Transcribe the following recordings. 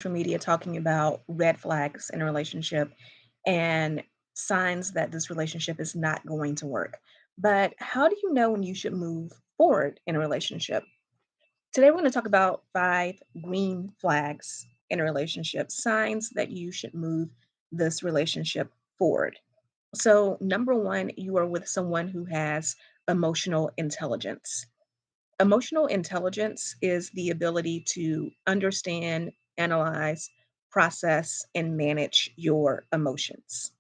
social media talking about red flags in a relationship and signs that this relationship is not going to work. But how do you know when you should move forward in a relationship? Today, we're going to talk about five green flags in a relationship, signs that you should move this relationship forward. So, number one, you are with someone who has emotional intelligence. Emotional intelligence is the ability to understand, analyze, process, and manage your emotions.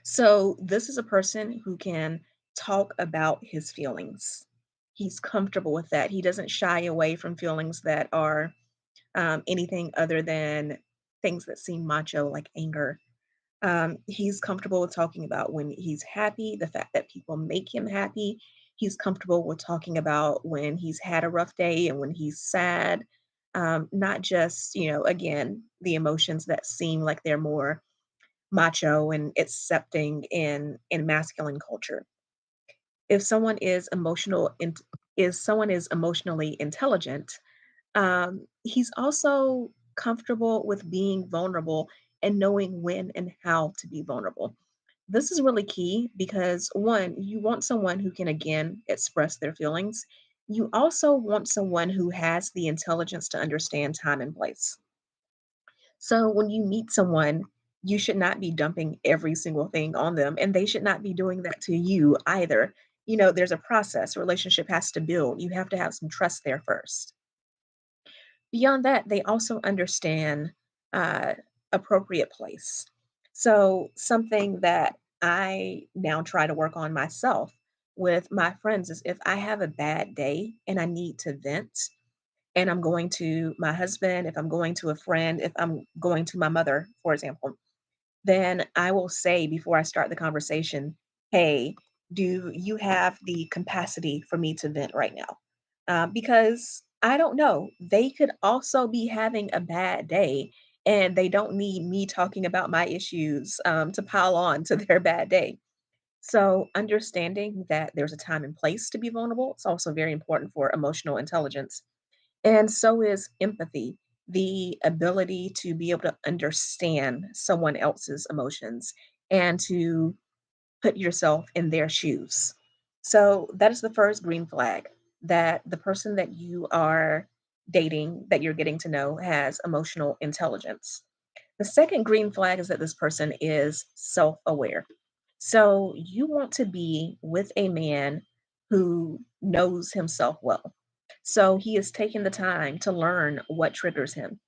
So, this is a person who can talk about his feelings. He's comfortable with that. He doesn't shy away from feelings that are anything other than things that seem macho, like anger. He's comfortable with talking about when he's happy, the fact that people make him happy. He's comfortable with talking about when he's had a rough day and when he's sad. Not just, again, the emotions that seem like they're more macho and accepting in masculine culture. If someone is emotionally intelligent, he's also comfortable with being vulnerable and knowing when and how to be vulnerable. This is really key because one, you want someone who can again express their feelings. You also want someone who has the intelligence to understand time and place. So when you meet someone, you should not be dumping every single thing on them, and they should not be doing that to you either. There's a process. Relationship has to build. You have to have some trust there first. Beyond that, they also understand uh, appropriate place. So, something that I now try to work on myself with my friends is if I have a bad day and I need to vent, and I'm going to my husband, if I'm going to a friend, if I'm going to my mother, for example, then I will say before I start the conversation, "Hey, do you have the capacity for me to vent right now?" Because I don't know, they could also be having a bad day and they don't need me talking about my issues to pile on to their bad day. So, understanding that there's a time and place to be vulnerable, it's also very important for emotional intelligence. And so is empathy, the ability to be able to understand someone else's emotions and to put yourself in their shoes. So that is the first green flag that the person that you are dating, that you're getting to know, has emotional intelligence. The second green flag is that this person is self aware. So you want to be with a man who knows himself well. So he has taken the time to learn what triggers him.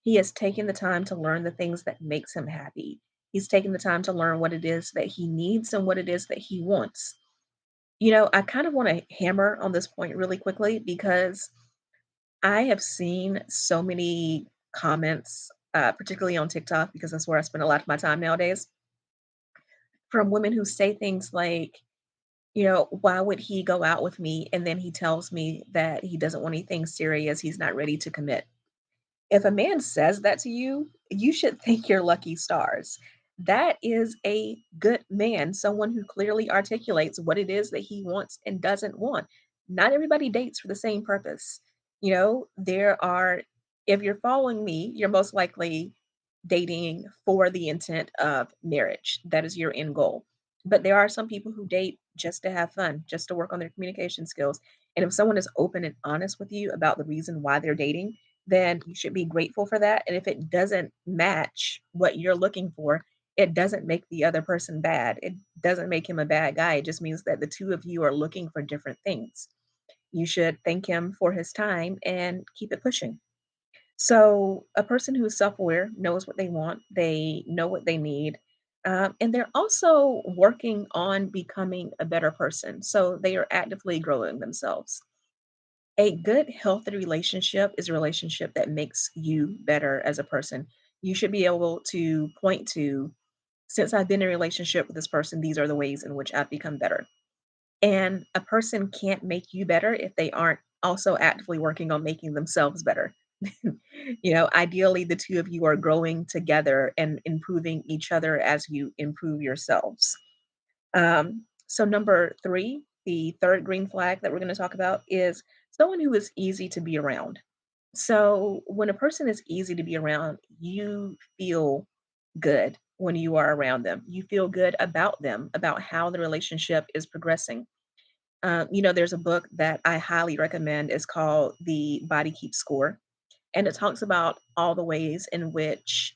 He has taken the time to learn the things that makes him happy. He's taken the time to learn what it is that he needs and what it is that he wants. I kind of want to hammer on this point really quickly because I have seen so many comments, particularly on TikTok, because that's where I spend a lot of my time nowadays, from women who say things like, why would he go out with me and then he tells me that he doesn't want anything serious, he's not ready to commit. If a man says that to you, you should thank your lucky stars. That is a good man, someone who clearly articulates what it is that he wants and doesn't want. Not everybody dates for the same purpose. If you're following me, you're most likely dating for the intent of marriage. That is your end goal. But there are some people who date just to have fun, just to work on their communication skills. And if someone is open and honest with you about the reason why they're dating, then you should be grateful for that. And if it doesn't match what you're looking for, it doesn't make the other person bad. It doesn't make him a bad guy. It just means that the two of you are looking for different things. You should thank him for his time and keep it pushing. So, a person who is self aware knows what they want, they know what they need, and they're also working on becoming a better person. So, they are actively growing themselves. A good, healthy relationship is a relationship that makes you better as a person. You should be able to point to, since I've been in a relationship with this person, these are the ways in which I've become better. And a person can't make you better if they aren't also actively working on making themselves better. Ideally, the two of you are growing together and improving each other as you improve yourselves. So, number three, the third green flag that we're going to talk about is someone who is easy to be around. So when a person is easy to be around, you feel good when you are around them. You feel good about them, about how the relationship is progressing. There's a book that I highly recommend. It's called The Body Keeps Score. And it talks about all the ways in which,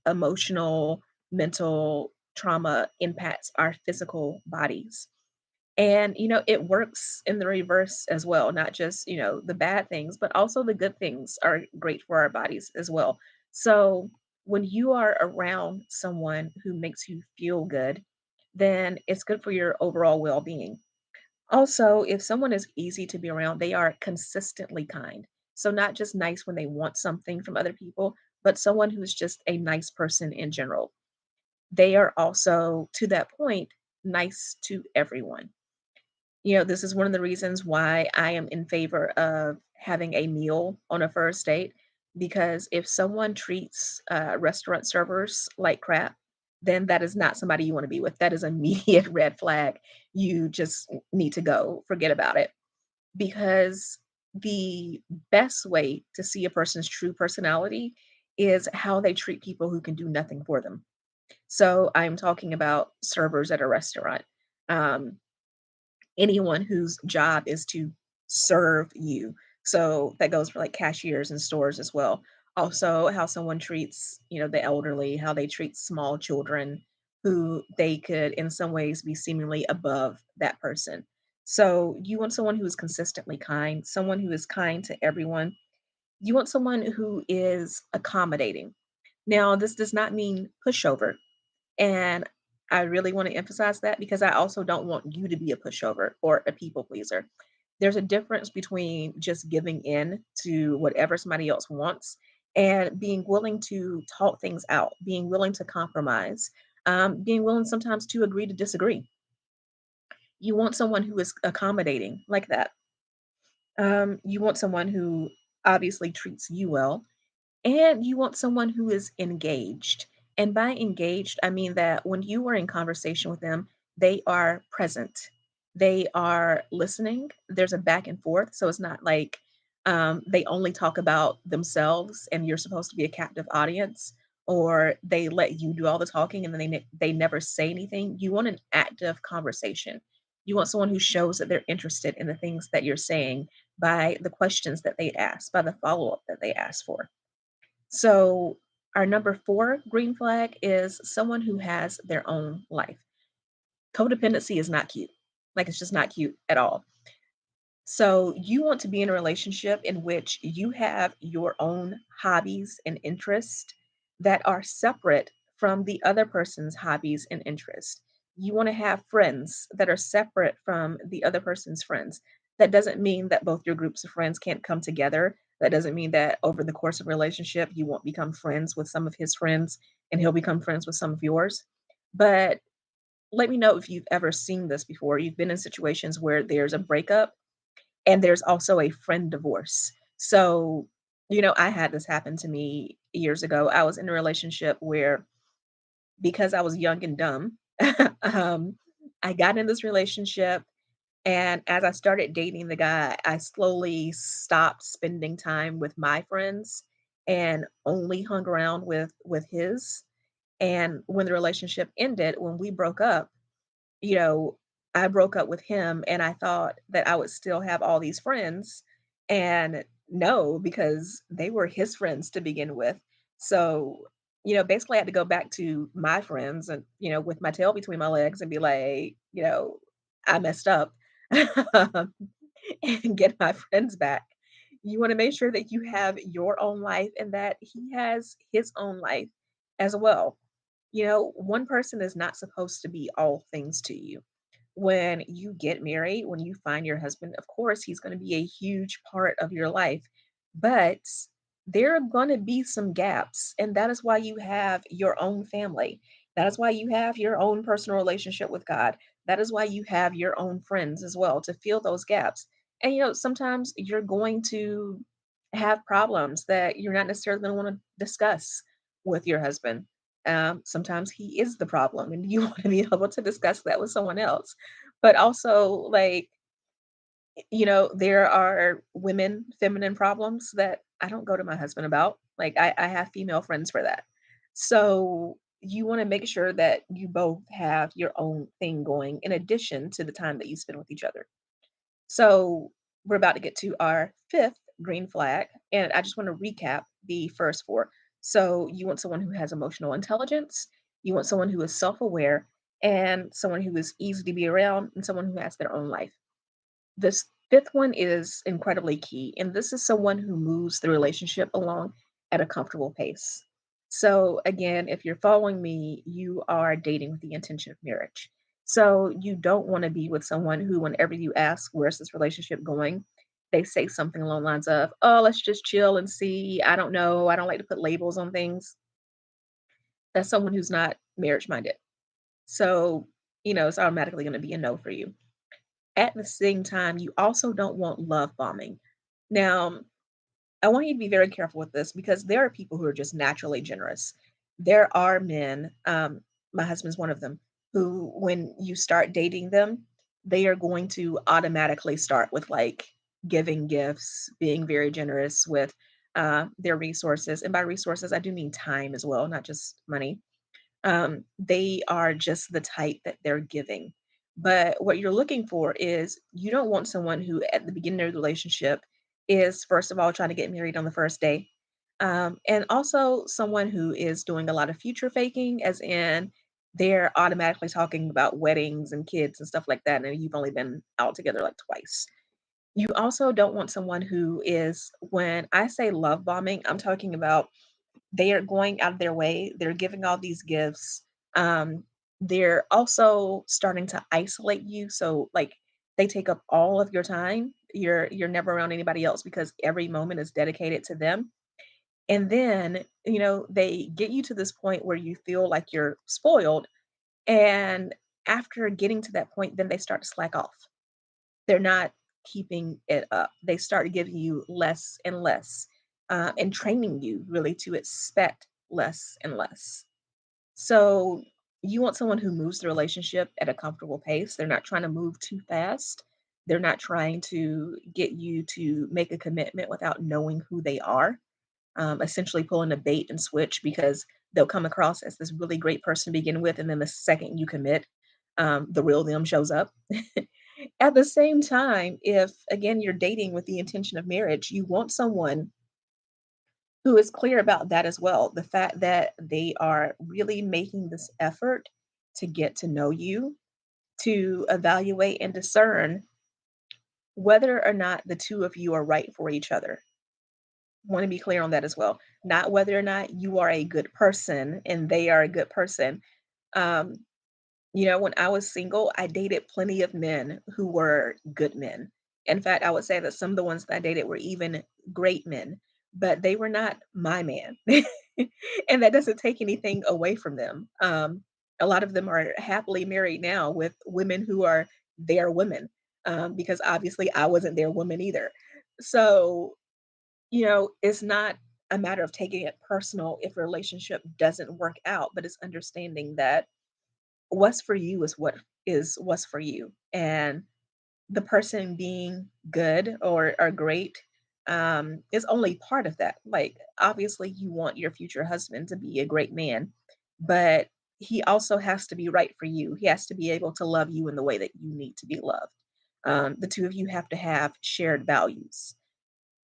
emotional, mental trauma impacts our physical bodies. And, it works in the reverse as well, not just, the bad things, but also the good things are great for our bodies as well. So when you are around someone who makes you feel good, then it's good for your overall well being. Also, if someone is easy to be around, they are consistently kind. So, not just nice when they want something from other people, but someone who's just a nice person in general. They are also, to that point, nice to everyone. This is one of the reasons why I am in favor of having a meal on a first date, because if someone treats restaurant servers like crap, then that is not somebody you want to be with. That is immediate red flag. You just need to go, forget about it. Because the best way to see a person's true personality is how they treat people who can do nothing for them. So I'm talking about servers at a restaurant. Um, Anyone whose job is to serve you. So that goes for like cashiers in stores as well. Also, how someone treats, the elderly, how they treat small children who they could in some ways be seemingly above that person. So you want someone who is consistently kind, someone who is kind to everyone. You want someone who is accommodating. Now, this does not mean pushover. And I really want to emphasize that because I also don't want you to be a pushover or a people pleaser. There's a difference between just giving in to whatever somebody else wants and being willing to talk things out, being willing to compromise, being willing sometimes to agree to disagree. You want someone who is accommodating like that. You want someone who obviously treats you well, and you want someone who is engaged. And by engaged, I mean that when you are in conversation with them, they are present. They are listening. There's a back and forth. So it's not like they only talk about themselves and you're supposed to be a captive audience, or they let you do all the talking and then they never say anything. You want an active conversation. You want someone who shows that they're interested in the things that you're saying by the questions that they ask, by the follow up that they ask for. So, our number 4 green flag is someone who has their own life. Codependency is not cute. Like, it's just not cute at all. So, you want to be in a relationship in which you have your own hobbies and interests that are separate from the other person's hobbies and interests. You want to have friends that are separate from the other person's friends. That doesn't mean that both your groups of friends can't come together. That doesn't mean that over the course of a relationship, you won't become friends with some of his friends and he'll become friends with some of yours. But let me know if you've ever seen this before. You've been in situations where there's a breakup and there's also a friend divorce. So, I had this happen to me years ago. I was in a relationship where because I was young and dumb, um, I got in this relationship, and as I started dating the guy, I slowly stopped spending time with my friends and only hung around with his. And when the relationship ended, when we broke up, you know, I broke up with him and I thought that I would still have all these friends. And no, because they were his friends to begin with. So, basically I had to go back to my friends and, with my tail between my legs and be like, I messed up and get my friends back. You want to make sure that you have your own life and that he has his own life as well. One person is not supposed to be all things to you. When you get married, when you find your husband, of course, he's going to be a huge part of your life. But there are going to be some gaps. And that is why you have your own family. That is why you have your own personal relationship with God. That is why you have your own friends as well to fill those gaps. And, sometimes you're going to have problems that you're not necessarily going to want to discuss with your husband. Sometimes he is the problem, and you want to be able to discuss that with someone else. But also, like, there are feminine problems that I don't go to my husband about. Like, I have female friends for that. So you want to make sure that you both have your own thing going in addition to the time that you spend with each other. So we're about to get to our fifth green flag, and I just want to recap the first four. So you want someone who has emotional intelligence, you want someone who is self aware, and someone who is easy to be around, and someone who has their own life. This fifth one is incredibly key, and this is someone who moves the relationship along at a comfortable pace. So, again, if you're following me, you are dating with the intention of marriage. So, you don't want to be with someone who, whenever you ask, where's this relationship going? They say something along the lines of, oh, let's just chill and see. I don't know. I don't like to put labels on things. That's someone who's not marriage minded. So, it's automatically going to be a no for you. At the same time, you also don't want love bombing. Now, I want you to be very careful with this because there are people who are just naturally generous. There are men, my husband's one of them, who, when you start dating them, they are going to automatically start with like giving gifts, being very generous with their resources. And by resources, I do mean time as well, not just money. They are just the type that they're giving. But what you're looking for is you don't want someone who, at the beginning of the relationship, is first of all trying to get married on the first day. And also someone who is doing a lot of future faking, as in they're automatically talking about weddings and kids and stuff like that. And you've only been out together like twice. You also don't want someone who is, when I say love bombing, I'm talking about they are going out of their way, they're giving all these gifts, they're also starting to isolate you, so, like, they take up all of your time, you're never around anybody else because every moment is dedicated to them, and then, they get you to this point where you feel like you're spoiled, and after getting to that point, then they start to slack off. They're not keeping it up. They start giving you less and less, and training you really to expect less and less. So you want someone who moves the relationship at a comfortable pace. They're not trying to move too fast. They're not trying to get you to make a commitment without knowing who they are, essentially pulling a bait and switch because they'll come across as this really great person to begin with. And then the second you commit, the real them shows up. At the same time, if again you're dating with the intention of marriage, you want someone who is clear about that as well. The fact that they are really making this effort to get to know you, to evaluate and discern whether or not the two of you are right for each other. Want to be clear on that as well. Not whether or not you are a good person and they are a good person. Um, when I was single, I dated plenty of men who were good men. In fact, I would say that some of the ones that I dated were even great men, but they were not my man. And that doesn't take anything away from them. A lot of them are happily married now with women who are their women, because obviously I wasn't their woman either. So, it's not a matter of taking it personal if a relationship doesn't work out, but it's understanding that what's for you is what's for you. And the person being good or great is only part of that. Like, obviously, you want your future husband to be a great man, but he also has to be right for you. He has to be able to love you in the way that you need to be loved. The two of you have to have shared values.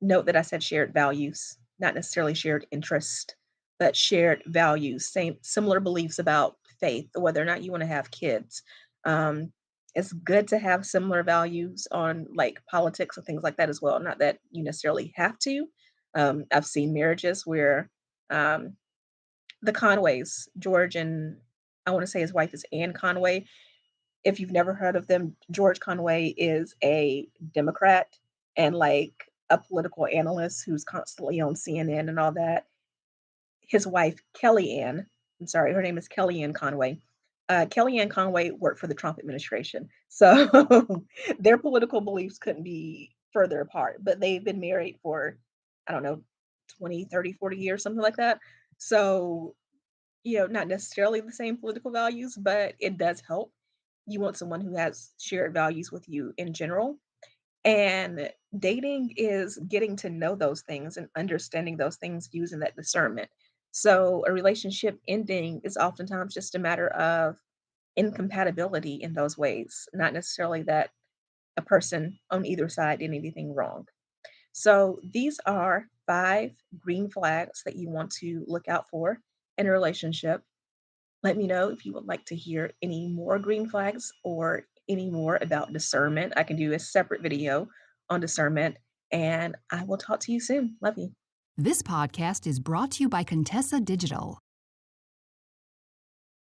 Note that I said shared values, not necessarily shared interest, but shared values, same similar beliefs about faith, whether or not you want to have kids. Um, it's good to have similar values on like politics and things like that as well. Not that you necessarily have to. I've seen marriages where um, the Conways, George and I want to say his wife is Anne Conway. If you've never heard of them, George Conway is a Democrat and like a political analyst who's constantly on CNN and all that. His wife, Kellyanne, I'm sorry, her name is Kellyanne Conway. Kellyanne Conway worked for the Trump administration. So their political beliefs couldn't be further apart, but they've been married for, I don't know, 20, 30, 40 years, something like that. So, not necessarily the same political values, but it does help. You want someone who has shared values with you in general. And dating is getting to know those things and understanding those things using that discernment. So a relationship ending is oftentimes just a matter of incompatibility in those ways, not necessarily that a person on either side did anything wrong. So these are 5 green flags that you want to look out for in a relationship. Let me know if you would like to hear any more green flags or any more about discernment. I can do a separate video on discernment, and I will talk to you soon. Love you. This podcast is brought to you by Contessa Digital.